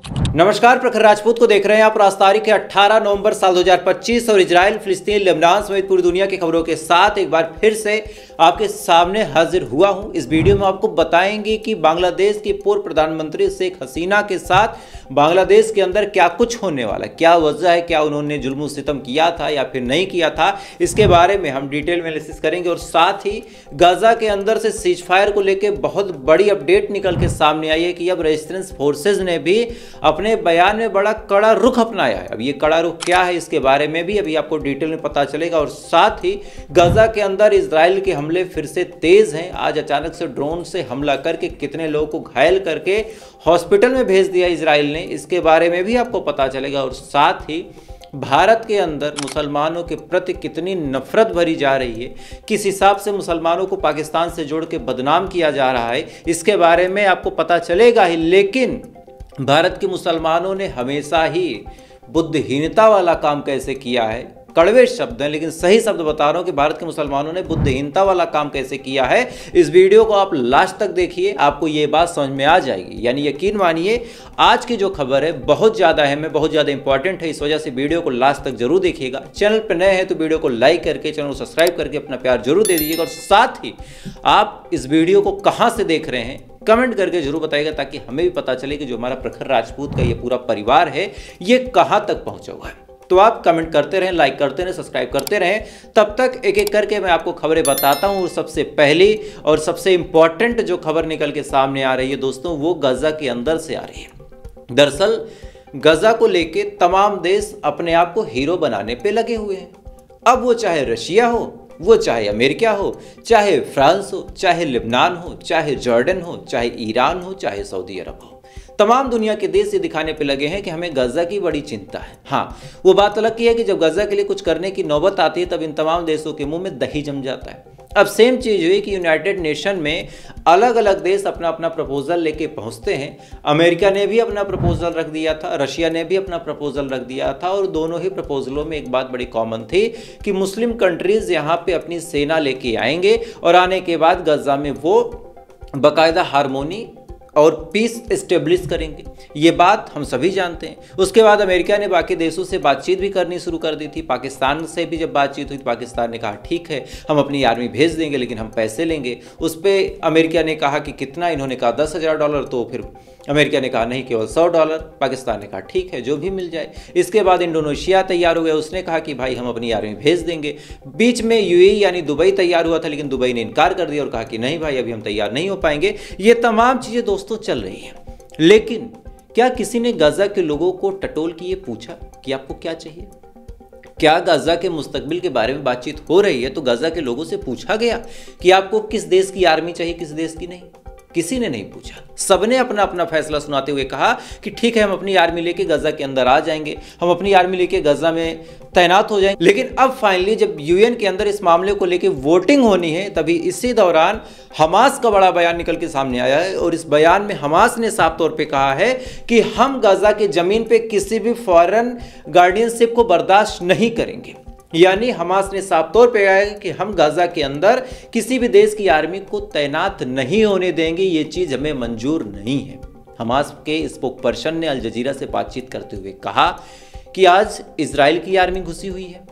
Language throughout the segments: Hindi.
नमस्कार, प्रखर राजपूत को देख रहे हैं आप। आज तारीख है 18 नवंबर साल 2025 और इजराइल, फिलिस्तीन, लेबनान समेत पूरी दुनिया की खबरों के साथ एक बार फिर से आपके सामने हाजिर हुआ हूं। इस वीडियो में आपको बताएंगे कि बांग्लादेश की पूर्व प्रधानमंत्री शेख हसीना के साथ बांग्लादेश के अंदर क्या कुछ होने वाला है, क्या वजह है, क्या उन्होंने जुल्म सितम किया था या फिर नहीं किया था, इसके बारे में हम डिटेल में एनालिसिस करेंगे। और साथ ही गाजा के अंदर से सीज फायर को लेकर बहुत बड़ी अपडेट निकल के सामने आई है कि अब रेजिस्टेंस फोर्सेज ने भी अपने बयान में बड़ा कड़ा रुख अपनाया है। अब ये कड़ा रुख क्या है, इसके बारे में भी अभी आपको डिटेल में पता चलेगा। और साथ ही गाजा के अंदर इजराइल के हमले फिर से तेज हैं। आज अचानक से ड्रोन से हमला करके कितने लोगों को घायल करके हॉस्पिटल में भेज दिया इजराइल ने, इसके बारे में भी आपको पता चलेगा। और साथ ही भारत के अंदर मुसलमानों के प्रति कितनी नफरत भरी जा रही है, किस हिसाब से मुसलमानों को पाकिस्तान से जोड़ के बदनाम किया जा रहा है, इसके बारे में आपको पता चलेगा ही। लेकिन भारत के मुसलमानों ने हमेशा ही बुद्धिहीनता वाला काम कैसे किया है, कड़वे शब्द हैं लेकिन सही शब्द बता रहा हूं कि भारत के मुसलमानों ने बुद्धिहीनता वाला काम कैसे किया है। इस वीडियो को आप लास्ट तक देखिए, आपको ये बात समझ में आ जाएगी। यानी यकीन मानिए आज की जो खबर है बहुत ज़्यादा अहम है, बहुत ज़्यादा इंपॉर्टेंट है। इस वजह से वीडियो को लास्ट तक जरूर देखिएगा। चैनल पर नए हैं तो वीडियो को लाइक करके, चैनल को सब्सक्राइब करके अपना प्यार जरूर दे दीजिएगा। और साथ ही आप इस वीडियो को कहाँ से देख रहे हैं कमेंट करके जरूर बताइएगा, ताकि हमें भी पता चले कि जो हमारा प्रखर राजपूत का ये पूरा परिवार है ये कहां तक पहुंचा हुआ है। तो आप कमेंट करते रहें, लाइक करते रहें, सब्सक्राइब करते रहें। तब तक एक एक करके मैं आपको खबरें बताता हूं। और सबसे पहली और सबसे इंपॉर्टेंट जो खबर निकल के सामने आ रही है दोस्तों, वो गाजा के अंदर से आ रही है। दरअसल गाजा को लेके तमाम देश अपने आप को हीरो बनाने पे लगे हुए हैं। अब वो चाहे रशिया हो, वो चाहे अमेरिका हो, चाहे फ्रांस हो, चाहे लेबनान हो, चाहे जॉर्डन हो, चाहे ईरान हो, चाहे सऊदी अरब हो, तमाम दुनिया के देश ये दिखाने पे लगे हैं कि हमें गाजा की बड़ी चिंता है। हाँ, वो बात अलग की है कि जब गाजा के लिए कुछ करने की नौबत आती है तब इन तमाम देशों के मुंह में दही जम जाता है। अब सेम चीज़ हुई कि यूनाइटेड नेशन में अलग अलग देश अपना अपना प्रपोजल लेके पहुंचते हैं। अमेरिका ने भी अपना प्रपोजल रख दिया था, रशिया ने भी अपना प्रपोजल रख दिया था। और दोनों ही प्रपोजलों में एक बात बड़ी कॉमन थी कि मुस्लिम कंट्रीज यहाँ पे अपनी सेना लेके आएंगे और आने के बाद गाजा में वो बाकायदा हारमोनी और पीस एस्टेब्लिश करेंगे। ये बात हम सभी जानते हैं। उसके बाद अमेरिका ने बाकी देशों से बातचीत भी करनी शुरू कर दी थी। पाकिस्तान से भी जब बातचीत हुई तो पाकिस्तान ने कहा ठीक है हम अपनी आर्मी भेज देंगे लेकिन हम पैसे लेंगे। उस पर अमेरिका ने कहा कि कितना, इन्होंने कहा $10,000। तो फिर अमेरिका ने कहा नहीं, केवल $100। पाकिस्तान ने कहा ठीक है जो भी मिल जाए। इसके बाद इंडोनेशिया तैयार हो गया, उसने कहा कि भाई हम अपनी आर्मी भेज देंगे। बीच में यूएई यानी दुबई तैयार हुआ था, लेकिन दुबई ने इनकार कर दिया और कहा कि नहीं भाई अभी हम तैयार नहीं हो पाएंगे। ये तमाम चीज़ें दोस्तों चल रही हैं। लेकिन क्या किसी ने गाजा के लोगों को टटोल के ये पूछा कि आपको क्या चाहिए? क्या गाजा के मुस्तकबिल के बारे में बातचीत हो रही है तो गाजा के लोगों से पूछा गया कि आपको किस देश की आर्मी चाहिए, किस देश की नहीं? किसी ने नहीं पूछा। सबने अपना अपना फैसला सुनाते हुए कहा कि ठीक है हम अपनी आर्मी लेके गाजा के अंदर आ जाएंगे, हम अपनी आर्मी लेके गाजा में तैनात हो जाएंगे। लेकिन अब फाइनली जब यूएन के अंदर इस मामले को लेके वोटिंग होनी है, तभी इसी दौरान हमास का बड़ा बयान निकल के सामने आया है। और इस बयान में हमास ने साफ तौर पे कहा है कि हम गाजा के जमीन पे किसी भी फॉरेन गार्डियनशिप को बर्दाश्त नहीं करेंगे। यानी हमास ने साफ तौर पे कहा है कि हम गाजा के अंदर किसी भी देश की आर्मी को तैनात नहीं होने देंगे, ये चीज हमें मंजूर नहीं है। हमास के स्पोक पर्सन ने अल जजीरा से बातचीत करते हुए कहा कि आज इजराइल की आर्मी घुसी हुई है,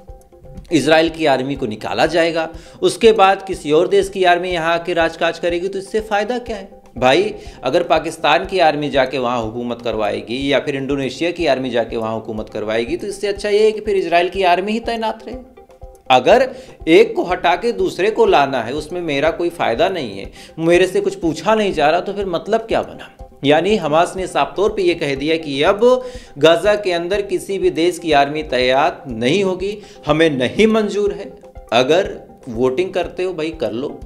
इजराइल की आर्मी को निकाला जाएगा, उसके बाद किसी और देश की आर्मी यहाँ आके राजकाज करेगी, तो इससे फायदा क्या है भाई? अगर पाकिस्तान की आर्मी जाके वहाँ हुकूमत करवाएगी या फिर इंडोनेशिया की आर्मी जाके वहाँ हुकूमत करवाएगी, तो इससे अच्छा ये है कि फिर इजराइल की आर्मी ही तैनात रहे। अगर एक को हटा के दूसरे को लाना है, उसमें मेरा कोई फायदा नहीं है, मेरे से कुछ पूछा नहीं जा रहा, तो फिर मतलब क्या बना? यानी हमास ने साफ तौर पे ये कह दिया कि अब गाजा के अंदर किसी भी देश की आर्मी तैनात नहीं होगी, हमें नहीं मंजूर है। अगर वोटिंग करते हो भाई कर लो,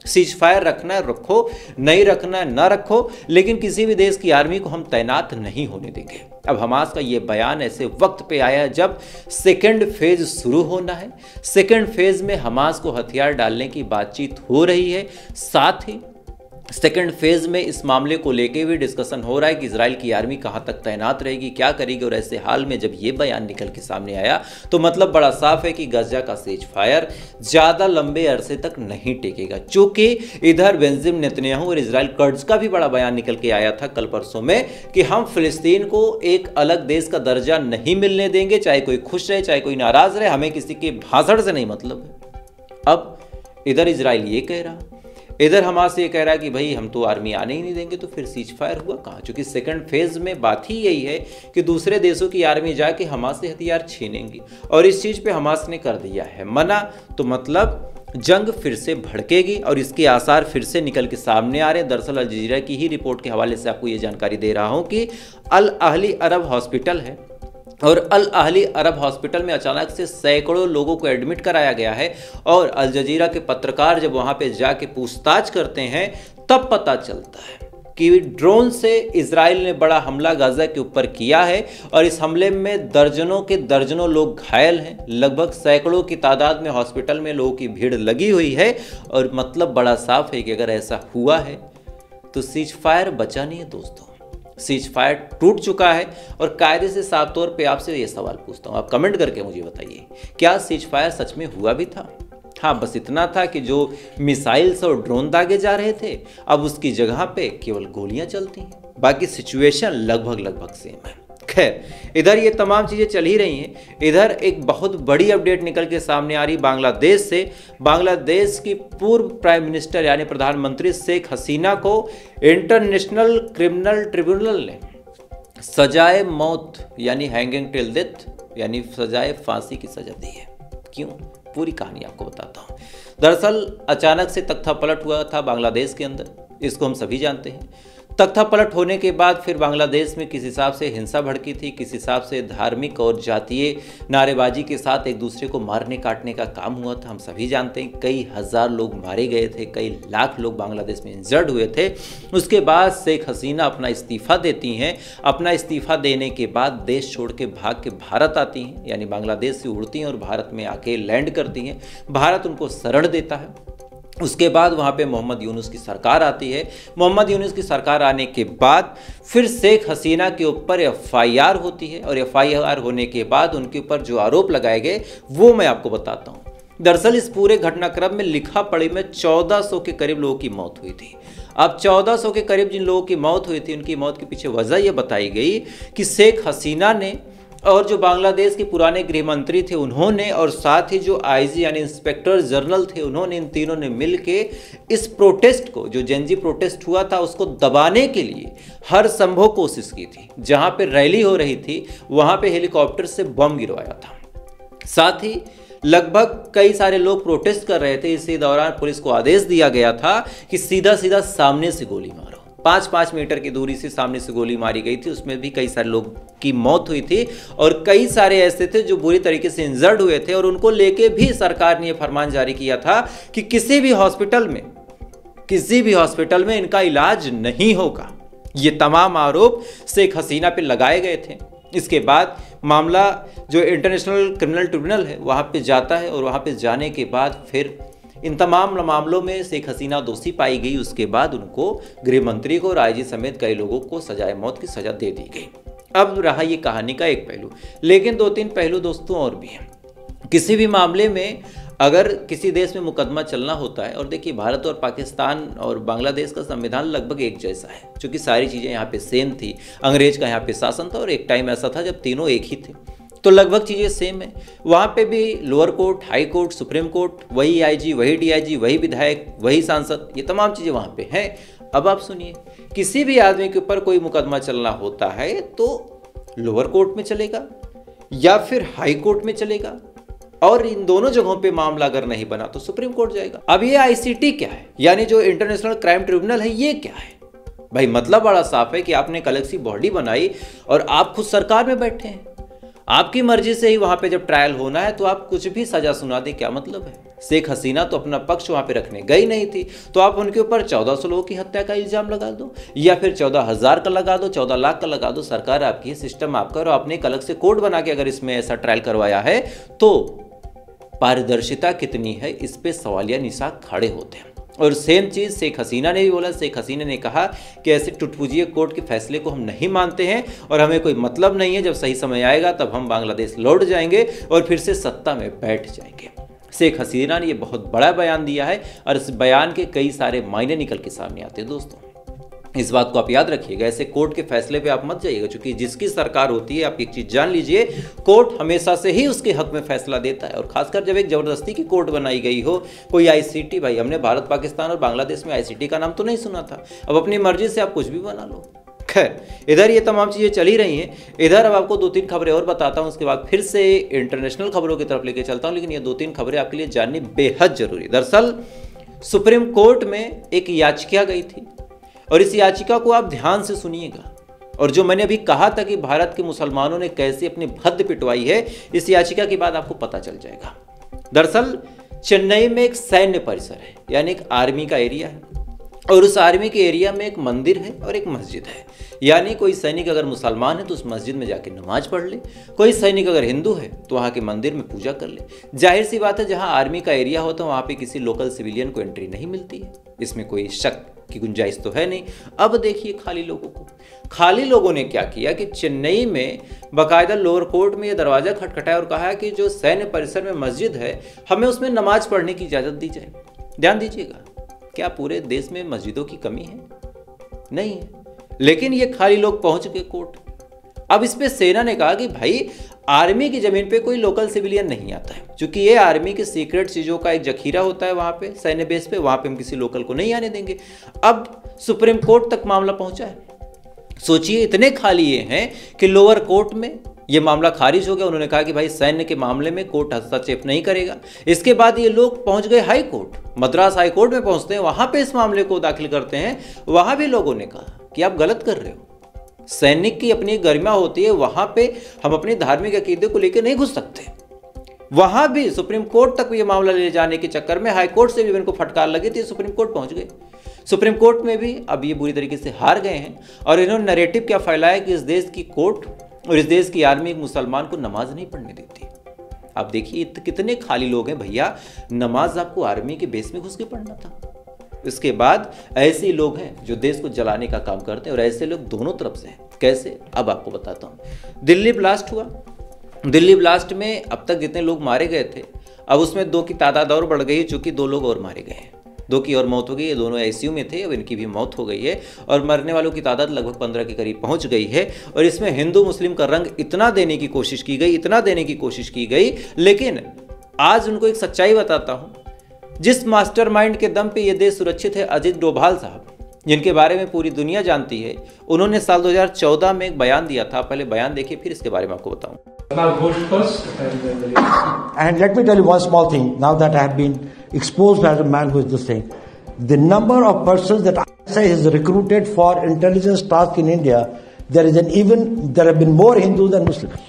सीज फायर रखना है रखो, नहीं रखना है ना रखो, लेकिन किसी भी देश की आर्मी को हम तैनात नहीं होने देंगे। अब हमास का ये बयान ऐसे वक्त पे आया जब सेकेंड फेज शुरू होना है। सेकेंड फेज में हमास को हथियार डालने की बातचीत हो रही है। साथ ही सेकंड फेज में इस मामले को लेके भी डिस्कशन हो रहा है कि इजराइल की आर्मी कहां तक तैनात रहेगी, क्या करेगी। और ऐसे हाल में जब ये बयान निकल के सामने आया तो मतलब बड़ा साफ है कि गजा का सीज फायर ज़्यादा लंबे अरसे तक नहीं टेकेगा। चूंकि इधर बेंजामिन नेतन्याहू और इजराइल कर्ड्स का भी बड़ा बयान निकल के आया था कल परसों में कि हम फिलिस्तीन को एक अलग देश का दर्जा नहीं मिलने देंगे, चाहे कोई खुश रहे चाहे कोई नाराज रहे, हमें किसी के भाषण से नहीं मतलब है। अब इधर इजराइल ये कह रहा, इधर हमास ये कह रहा है कि भाई हम तो आर्मी आने ही नहीं देंगे, तो फिर सीज फायर हुआ कहाँ। क्योंकि सेकंड फेज में बात ही यही है कि दूसरे देशों की आर्मी जाके हमास से हथियार छीनेंगी और इस चीज़ पे हमास ने कर दिया है मना, तो मतलब जंग फिर से भड़केगी और इसके आसार फिर से निकल के सामने आ रहे हैं। दरअसल अल जजीरा की ही रिपोर्ट के हवाले से आपको ये जानकारी दे रहा हूँ कि अल अहली अरब हॉस्पिटल है और अल अहली अरब हॉस्पिटल में अचानक से सैकड़ों लोगों को एडमिट कराया गया है और अल जजीरा के पत्रकार जब वहां पे जाके पूछताछ करते हैं तब पता चलता है कि ड्रोन से इजराइल ने बड़ा हमला गाजा के ऊपर किया है और इस हमले में दर्जनों के दर्जनों लोग घायल हैं। लगभग सैकड़ों की तादाद में हॉस्पिटल में लोगों की भीड़ लगी हुई है और मतलब बड़ा साफ है कि अगर ऐसा हुआ है तो सीज फायर बचा नहीं है दोस्तों, सीज फायर टूट चुका है। और कायदे से साफ तौर पे आपसे ये सवाल पूछता हूँ, आप कमेंट करके मुझे बताइए, क्या सीज फायर सच में हुआ भी था? हाँ, बस इतना था कि जो मिसाइल्स और ड्रोन दागे जा रहे थे अब उसकी जगह पे केवल गोलियां चलती हैं, बाकी सिचुएशन लगभग सेम है। खैर, इधर ये तमाम चीज़ें चल ही रही हैं। इधर एक बहुत बड़ी अपडेट निकल के सामने आ रही बांग्लादेश से। बांग्लादेश की पूर्व प्राइम मिनिस्टर यानी प्रधानमंत्री शेख हसीना को इंटरनेशनल क्रिमिनल ट्रिब्यूनल ने सजाए मौत यानी हैंगिंग टिल डेथ यानी सजाए फांसी की सजा दी है। क्यों? पूरी कहानी आपको बताता हूँ। दरअसल अचानक से तख्ता पलट हुआ था बांग्लादेश के अंदर, इसको हम सभी जानते हैं। तख्ता पलट होने के बाद फिर बांग्लादेश में किस हिसाब से हिंसा भड़की थी, किस हिसाब से धार्मिक और जातीय नारेबाजी के साथ एक दूसरे को मारने काटने का काम हुआ था, हम सभी जानते हैं। कई हजार लोग मारे गए थे, कई लाख लोग बांग्लादेश में इंजर्ड हुए थे। उसके बाद शेख हसीना अपना इस्तीफ़ा देती हैं। अपना इस्तीफ़ा देने के बाद देश छोड़ के भाग के भारत आती हैं, यानी बांग्लादेश से उड़ती हैं और भारत में आके लैंड करती हैं। भारत उनको शरण देता है। उसके बाद वहाँ पे मोहम्मद यूनुस की सरकार आती है। मोहम्मद यूनुस की सरकार आने के बाद फिर शेख हसीना के ऊपर एफआईआर होती है और एफआईआर होने के बाद उनके ऊपर जो आरोप लगाए गए वो मैं आपको बताता हूँ। दरअसल इस पूरे घटनाक्रम में लिखा पढ़ी में 1400 के करीब लोगों की मौत हुई थी। अब 1400 के करीब जिन लोगों की मौत हुई थी उनकी मौत के पीछे वजह यह बताई गई कि शेख हसीना ने और जो बांग्लादेश के पुराने गृह मंत्री थे उन्होंने और साथ ही जो आईजी यानी इंस्पेक्टर जनरल थे उन्होंने, इन तीनों ने मिलके इस प्रोटेस्ट को, जो जेनजी प्रोटेस्ट हुआ था, उसको दबाने के लिए हर संभव कोशिश की थी। जहां पे रैली हो रही थी वहां पे हेलीकॉप्टर से बम गिरवाया था। साथ ही लगभग कई सारे लोग प्रोटेस्ट कर रहे थे। इसी दौरान पुलिस को आदेश दिया गया था कि सीधा सीधा सामने से गोली मारो। 5-5 मीटर की दूरी से सामने से गोली मारी गई थी। उसमें भी कई सारे लोग की मौत हुई थी और कई सारे ऐसे थे जो बुरी तरीके से इंजर्ड हुए थे और उनको लेके भी सरकार ने यह फरमान जारी किया था कि किसी भी हॉस्पिटल में इनका इलाज नहीं होगा। ये तमाम आरोप शेख हसीना पे लगाए गए थे। इसके बाद मामला जो इंटरनेशनल क्रिमिनल ट्रिब्यूनल है वहाँ पे जाता है और वहाँ पे जाने के बाद फिर इन तमाम मामलों में शेख हसीना दोषी पाई गई। उसके बाद उनको गृह मंत्री को और आईजी समेत कई लोगों को सजाए मौत की सजा दे दी गई। अब रहा ये कहानी का एक पहलू, लेकिन 2-3 पहलू दोस्तों और भी हैं। किसी भी मामले में अगर किसी देश में मुकदमा चलना होता है, और देखिए भारत और पाकिस्तान और बांग्लादेश का संविधान लगभग एक जैसा है, क्योंकि सारी चीज़ें यहाँ पे सेम थी। अंग्रेज का यहाँ पे शासन था और एक टाइम ऐसा था जब तीनों एक ही थे, तो लगभग चीज़ें सेम है। वहाँ पे भी lower court, high court, supreme court, वही आईजी, वही डीआईजी, वही विधायक, वही सांसद, ये तमाम चीज़ें वहाँ पे हैं। अब आप सुनिए, किसी भी आदमी के ऊपर कोई मुकदमा चलना होता है तो लोअर कोर्ट में चलेगा या फिर हाई कोर्ट में चलेगा, और इन दोनों जगहों पे मामला अगर नहीं बना तो सुप्रीम कोर्ट जाएगा। अब ये आईसीटी क्या है, यानी जो इंटरनेशनल क्राइम ट्रिब्यूनल है, ये क्या है भाई? मतलब बड़ा साफ है कि आपने एक अलग सी बॉडी बनाई और आप खुद सरकार में बैठे हैं। आपकी मर्जी से ही वहां पे जब ट्रायल होना है तो आप कुछ भी सजा सुना दे, क्या मतलब है? शेख हसीना तो अपना पक्ष वहां पे रखने गई नहीं थी, तो आप उनके ऊपर 1400 लोगों की हत्या का इल्जाम लगा दो या फिर 14,000 का लगा दो, 14 लाख का लगा दो। सरकार आपकी, सिस्टम आपका, और आपने एक अलग से कोड बना के अगर इसमें ऐसा ट्रायल करवाया है तो पारदर्शिता कितनी है, इस पे सवालिया निशान खड़े होते हैं। और सेम चीज़ शेख हसीना ने भी बोला। शेख हसीना ने कहा कि ऐसे टुटपुजिए कोर्ट के फैसले को हम नहीं मानते हैं और हमें कोई मतलब नहीं है, जब सही समय आएगा तब हम बांग्लादेश लौट जाएंगे और फिर से सत्ता में बैठ जाएंगे। शेख हसीना ने ये बहुत बड़ा बयान दिया है और इस बयान के कई सारे मायने निकल के सामने आते हैं। दोस्तों, इस बात को आप याद रखिएगा, ऐसे कोर्ट के फैसले पे आप मत जाइएगा, क्योंकि जिसकी सरकार होती है, आप एक चीज़ जान लीजिए, कोर्ट हमेशा से ही उसके हक में फैसला देता है। और खासकर जब एक ज़बरदस्ती की कोर्ट बनाई गई हो, कोई आईसीटी, भाई हमने भारत पाकिस्तान और बांग्लादेश में आईसीटी का नाम तो नहीं सुना था, अब अपनी मर्जी से आप कुछ भी बना लो। खैर, इधर ये तमाम चीज़ें चली रही हैं। इधर अब आपको 2-3 खबरें और बताता हूँ, उसके बाद फिर से इंटरनेशनल खबरों की तरफ लेके चलता हूँ, लेकिन ये 2-3 खबरें आपके लिए जाननी बेहद जरूरी। दरअसल सुप्रीम कोर्ट में एक याचिका गई थी और इस याचिका को आप ध्यान से सुनिएगा। और जो मैंने अभी कहा था कि भारत के मुसलमानों ने कैसे अपनी भद्द पिटवाई है, इस याचिका के बाद आपको पता चल जाएगा। दरअसल चेन्नई में एक सैन्य परिसर है, यानी एक आर्मी का एरिया है, और उस आर्मी के एरिया में एक मंदिर है और एक मस्जिद है। यानी कोई सैनिक अगर मुसलमान है तो उस मस्जिद में जाके नमाज पढ़ ले, कोई सैनिक अगर हिंदू है तो वहाँ के मंदिर में पूजा कर ले। जाहिर सी बात है, जहाँ आर्मी का एरिया होता है वहाँ पे किसी लोकल सिविलियन को एंट्री नहीं मिलती है, इसमें कोई शक की गुंजाइश तो है नहीं। अब देखिए खाली लोगों को, खाली लोगों ने क्या किया कि चेन्नई में बाकायदा लोअर कोर्ट में यह दरवाज़ा खटखटाया और कहा कि जो सैन्य परिसर में मस्जिद है, हमें उसमें नमाज पढ़ने की इजाज़त दी जाए। ध्यान दीजिएगा, क्या पूरे देश में मस्जिदों की कमी है? नहीं है, लेकिन ये खाली लोग पहुंच गए कोर्ट। अब इस पे सेना ने कहा कि भाई आर्मी की जमीन पे कोई लोकल सिविलियन नहीं आता है, क्योंकि ये आर्मी की सीक्रेट चीज़ों का एक जखीरा होता है वहाँ पे सैन्य बेस पे, वहाँ पे हम किसी लोकल को नहीं आने देंगे। अब सुप्रीम कोर्ट तक मामला पहुंचा है। सोचिए, इतने खाली ये हैं कि लोअर कोर्ट में ये मामला खारिज हो गया। उन्होंने कहा कि भाई सैन्य के मामले में कोर्ट हस्तक्षेप नहीं करेगा। इसके बाद ये लोग पहुंच गए high court, Madras high court में पहुंचते हैं, वहां पे इस मामले को दाखिल करते हैं। वहां भी लोगों ने कहा कि आप गलत कर रहे हो, सैनिक की अपनी गरिमा होती है, वहां पे हम अपने धार्मिक अकीदे को लेकर नहीं घुस सकते। वहां भी सुप्रीम कोर्ट तक ये मामला ले जाने के चक्कर में हाई कोर्ट से भी इनको फटकार लगी थी, सुप्रीम कोर्ट पहुंच गए। सुप्रीम कोर्ट में भी अब ये बुरी तरीके से हार गए हैं और इन्होंने नैरेटिव क्या फैलाया कि इस देश की कोर्ट और इस देश की आर्मी एक मुसलमान को नमाज नहीं पढ़ने देती। आप देखिए कितने खाली लोग हैं भैया, नमाज आपको आर्मी के बेस में घुस के पढ़ना था। इसके बाद ऐसे लोग हैं जो देश को जलाने का काम करते हैं और ऐसे लोग दोनों तरफ से हैं। कैसे, अब आपको बताता हूँ। दिल्ली ब्लास्ट हुआ, दिल्ली ब्लास्ट में अब तक जितने लोग मारे गए थे, अब उसमें 2 की तादाद और बढ़ गई, चूंकि 2 लोग और मारे गए हैं, 2 की और मौत हो गई है। दोनों आईसीयू में थे, अब इनकी भी मौत हो गई है और मरने वालों की तादाद लगभग 15 के करीब पहुंच गई है। और इसमें हिंदू मुस्लिम का रंग इतना देने की कोशिश की गई, इतना देने की कोशिश की गई, लेकिन आज उनको एक सच्चाई बताता हूं। जिस मास्टरमाइंड के दम पे ये देश सुरक्षित है, अजित डोभाल साहब, जिनके बारे में पूरी दुनिया जानती है, उन्होंने साल 2014 में एक बयान दिया था। पहले बयान देखिए, फिर इसके बारे में आपको बताऊं। And let me tell you one small thing. Now that I have been exposed as a man who is this thing, the number of persons that ISI has recruited for intelligence task in India, there have been more Hindus than Muslims.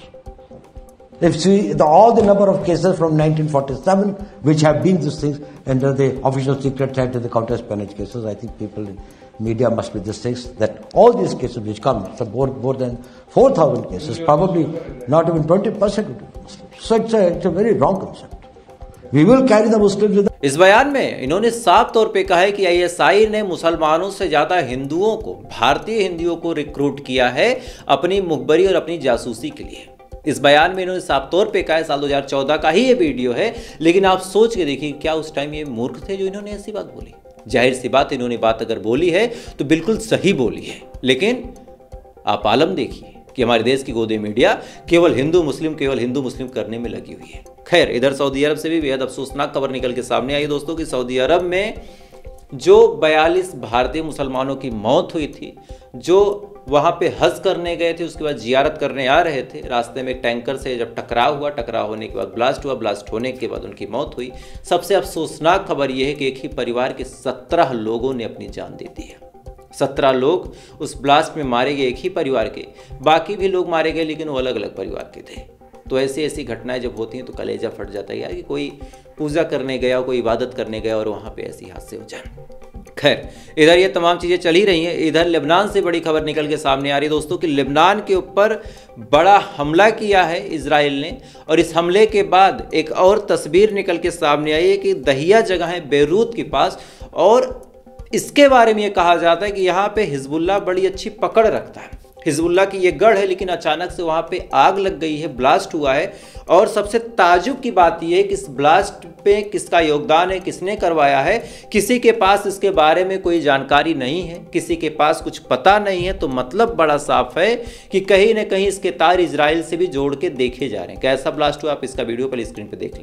If you see all the number of cases from 1947 which have been these things under the official secret act and the counter-espionage cases, I think people in media must be these things, that all these cases which come, so more than 4,000 cases, probably not even 20% would be Muslims. So it's a very wrong concept. We will carry the Muslims with. इस बयान में इन्होंने साफ तौर पे कहा है कि आईएसआई ने मुसलमानों से ज्यादा हिंदुओं को, भारतीय हिंदुओं को रिक्रूट किया है अपनी मुखबरी और अपनी जासूसी के लिए। इस बयान में इन्होंने साफ तौर पे कहा है, साल 2014 का ही ये वीडियो है, लेकिन आप सोच के देखिए क्या उस टाइम ये मूर्ख थे जो इन्होंने ऐसी बात बोली। जाहिर सी बात, इन्होंने बात अगर बोली है तो बिल्कुल सही बोली है, लेकिन आप आलम देखिए कि हमारे देश की गोदे मीडिया केवल हिंदू मुस्लिम करने में लगी हुई है। खैर, इधर सऊदी अरब से भी बेहद अफसोसनाक खबर निकल के सामने आई दोस्तों कि सऊदी अरब में जो 42 भारतीय मुसलमानों की मौत हुई थी, जो वहाँ पे हज करने गए थे, उसके बाद जियारत करने आ रहे थे, रास्ते में टैंकर से जब टकराव हुआ, टकराव होने के बाद ब्लास्ट हुआ, ब्लास्ट होने के बाद उनकी मौत हुई। सबसे अफसोसनाक खबर यह है कि एक ही परिवार के 17 लोगों ने अपनी जान दे दी है। 17 लोग उस ब्लास्ट में मारे गए, एक ही परिवार के। बाकी भी लोग मारे गए, लेकिन वो अलग अलग परिवार के थे। तो ऐसी घटनाएं जब होती हैं तो कलेजा फट जाता है यार, कि कोई पूजा करने गया, कोई इबादत करने गया और वहाँ पे ऐसी हादसे हो जाए। खैर, इधर ये तमाम चीज़ें चल ही रही हैं। इधर लेबनान से बड़ी खबर निकल के सामने आ रही है दोस्तों कि लेबनान के ऊपर बड़ा हमला किया है इजराइल ने, और इस हमले के बाद एक और तस्वीर निकल के सामने आई है कि दहिया जगह है बेरूत के पास, और इसके बारे में ये कहा जाता है कि यहाँ पे हिजबुल्लाह बड़ी अच्छी पकड़ रखता है। हिजबुल्लाह की ये गढ़ है, लेकिन अचानक से वहाँ पे आग लग गई है, ब्लास्ट हुआ है। और सबसे ताजुब की बात यह है कि इस ब्लास्ट पे किसका योगदान है, किसने करवाया है, किसी के पास इसके बारे में कोई जानकारी नहीं है, किसी के पास कुछ पता नहीं है। तो मतलब बड़ा साफ है कि कहीं ना कहीं इसके तार इजराइल से भी जोड़ के देखे जा रहे हैं। कैसा ब्लास्ट हुआ, आप इसका वीडियो पहले स्क्रीन पर देख लें।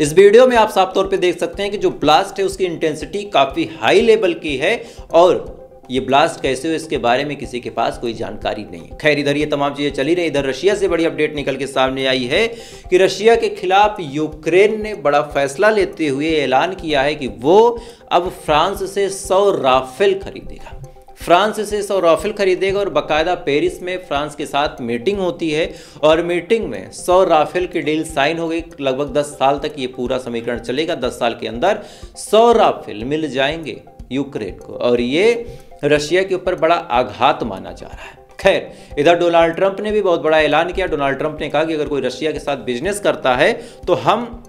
इस वीडियो में आप साफ तौर पे देख सकते हैं कि जो ब्लास्ट है उसकी इंटेंसिटी काफी हाई लेवल की है और ये ब्लास्ट कैसे हुए इसके बारे में किसी के पास कोई जानकारी नहीं है। खैर, इधर ये तमाम चीजें चली रही। इधर रशिया से बड़ी अपडेट निकल के सामने आई है कि रशिया के खिलाफ यूक्रेन ने बड़ा फैसला लेते हुए ऐलान किया है कि वो अब फ्रांस से 100 राफेल खरीदेगा। फ्रांस से 100 राफेल खरीदेगा और बाकायदा पेरिस में फ्रांस के साथ मीटिंग होती है और मीटिंग में 100 राफेल की डील साइन हो गई। लगभग 10 साल तक ये पूरा समीकरण चलेगा। 10 साल के अंदर 100 राफेल मिल जाएंगे यूक्रेन को और ये रशिया के ऊपर बड़ा आघात माना जा रहा है। खैर, इधर डोनाल्ड ट्रंप ने भी बहुत बड़ा ऐलान किया। डोनाल्ड ट्रंप ने कहा कि अगर कोई रशिया के साथ बिजनेस करता है तो हम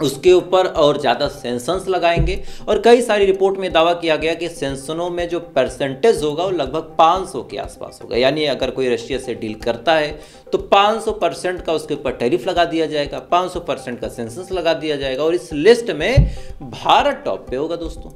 उसके ऊपर और ज़्यादा सेंक्शंस लगाएंगे। और कई सारी रिपोर्ट में दावा किया गया कि सेंक्शनों में जो परसेंटेज होगा वो लगभग 500 के आसपास होगा। यानी अगर कोई रशिया से डील करता है तो 500% का उसके ऊपर टैरिफ लगा दिया जाएगा, 500% का सेंक्शंस लगा दिया जाएगा और इस लिस्ट में भारत टॉप पे होगा दोस्तों।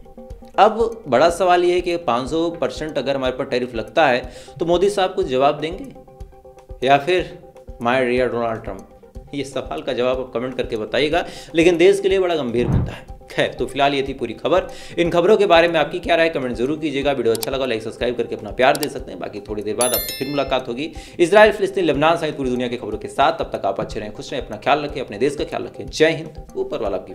अब बड़ा सवाल ये है कि 500% अगर हमारे पर टैरिफ लगता है तो मोदी साहब कुछ जवाब देंगे या फिर माय डियर डोनाल्ड ट्रंप? ये सवाल का जवाब आप कमेंट करके बताइएगा, लेकिन देश के लिए बड़ा गंभीर मुद्दा है। खैर, तो फिलहाल ये थी पूरी खबर। इन खबरों के बारे में आपकी क्या राय, कमेंट जरूर कीजिएगा। वीडियो अच्छा लगा लाइक सब्सक्राइब करके अपना प्यार दे सकते हैं। बाकी थोड़ी देर बाद आपसे फिर मुलाकात होगी इजराइल, फिलिस्तीन, लेबनान सहित पूरी दुनिया की खबरों के साथ। तब तक आप अच्छे रहें, खुश रहें, अपना ख्याल रखें, अपने देश का ख्याल रखें। जय हिंद। ऊपर वाला आपकी